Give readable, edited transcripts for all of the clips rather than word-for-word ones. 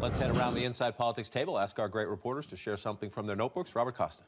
Let's head around the Inside Politics table, ask our great reporters to share something from their notebooks. Robert Costa.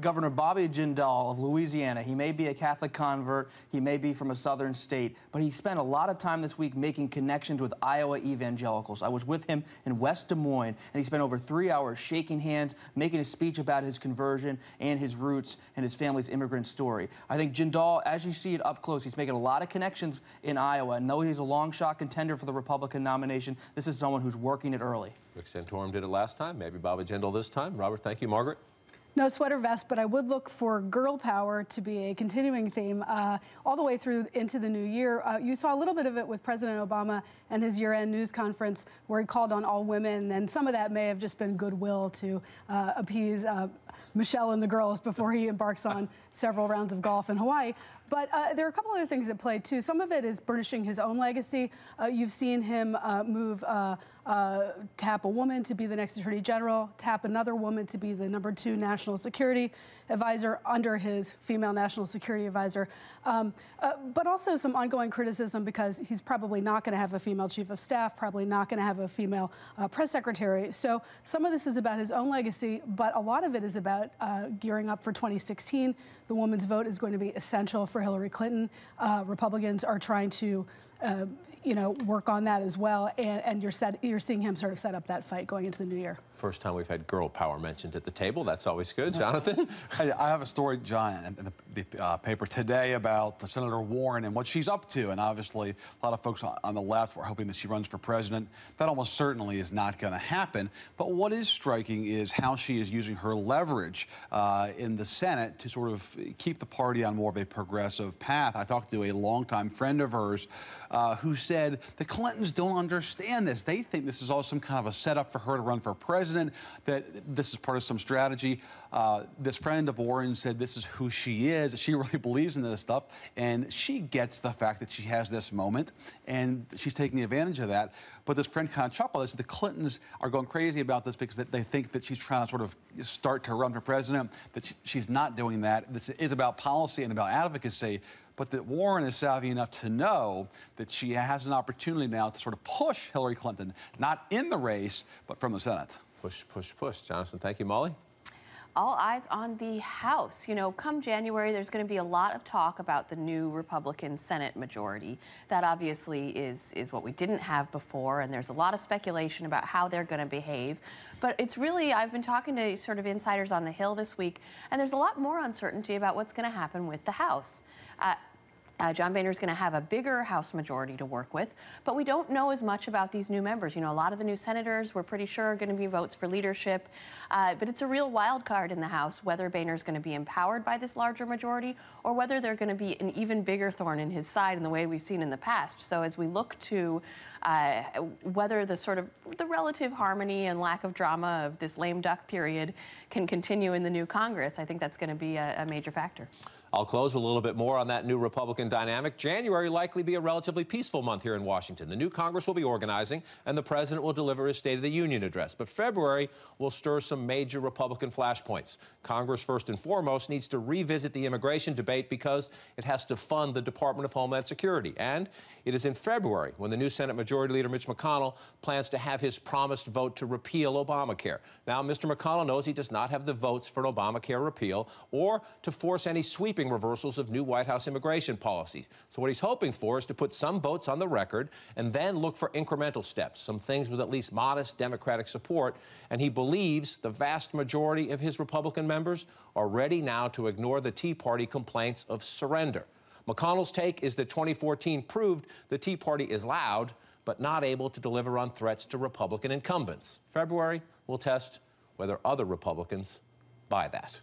Governor Bobby Jindal of Louisiana, he may be a Catholic convert, he may be from a southern state, but he spent a lot of time this week making connections with Iowa evangelicals. I was with him in West Des Moines, and he spent over 3 hours shaking hands, making a speech about his conversion and his roots and his family's immigrant story. I think Jindal, as you see it up close, he's making a lot of connections in Iowa, and though he's a long shot contender for the Republican nomination, this is someone who's working it early. Rick Santorum did it last time, maybe Bobby Jindal this time. Robert, thank you. Margaret? No sweater vest, but I would look for girl power to be a continuing theme all the way through into the new year. You saw a little bit of it with President Obama and his year-end news conference where he called on all women, and some of that may have just been goodwill to appease Michelle and the girls before he embarks on several rounds of golf in Hawaii. But there are a couple other things at play, too. Some of it is burnishing his own legacy. You've seen him tap a woman to be the next Attorney General, tap another woman to be the #2 National Security Advisor under his female National Security Advisor. But also some ongoing criticism because he's probably not going to have a female Chief of Staff, probably not going to have a female Press Secretary. So some of this is about his own legacy, but a lot of it is about gearing up for 2016. The woman's vote is going to be essential for Hillary Clinton. Republicans are trying to work on that as well, and you're seeing him sort of set up that fight going into the new year. First time we've had girl power mentioned at the table. That's always good. Jonathan? I have a story, John, in the paper today about Senator Warren and what she's up to, and obviously a lot of folks on the left were hoping that she runs for president. That almost certainly is not going to happen, but what is striking is how she is using her leverage in the Senate to sort of keep the party on more of a progressive path. I talked to a longtime friend of hers who said the Clintons don't understand this. They think this is all some kind of a setup for her to run for president, that this is part of some strategy. This friend of Warren said this is who she is. She really believes in this stuff, and she gets the fact that she has this moment, and she's taking advantage of that. But this friend kind of chuckled. They said the Clintons are going crazy about this because they think that she's trying to sort of start to run for president, that she's not doing that. This is about policy and about advocacy. But that Warren is savvy enough to know that she has an opportunity now to sort of push Hillary Clinton, not in the race, but from the Senate. Push, push, push. Jonathan, thank you. Molly? All eyes on the House. You know, come January, there's going to be a lot of talk about the new Republican Senate majority. That obviously is what we didn't have before, and there's a lot of speculation about how they're going to behave. But it's really, I've been talking to sort of insiders on the Hill this week, and there's a lot more uncertainty about what's going to happen with the House. John Boehner's going to have a bigger House majority to work with, but we don't know as much about these new members. You know, a lot of the new senators, we're pretty sure, are going to be votes for leadership, but it's a real wild card in the House whether Boehner's going to be empowered by this larger majority or whether they're going to be an even bigger thorn in his side in the way we've seen in the past. So as we look to whether the relative harmony and lack of drama of this lame duck period can continue in the new Congress, I think that's going to be a major factor. I'll close with a little bit more on that new Republican dynamic. January likely be a relatively peaceful month here in Washington. The new Congress will be organizing, and the president will deliver his State of the Union address. But February will stir some major Republican flashpoints. Congress, first and foremost, needs to revisit the immigration debate because it has to fund the Department of Homeland Security. And it is in February when the new Senate Majority Leader Mitch McConnell plans to have his promised vote to repeal Obamacare. Now, Mr. McConnell knows he does not have the votes for an Obamacare repeal or to force any sweeping reversals of new White House immigration policies. So what he's hoping for is to put some votes on the record and then look for incremental steps, some things with at least modest Democratic support. And he believes the vast majority of his Republican members are ready now to ignore the Tea Party complaints of surrender. McConnell's take is that 2014 proved the Tea Party is loud, but not able to deliver on threats to Republican incumbents. February will test whether other Republicans buy that.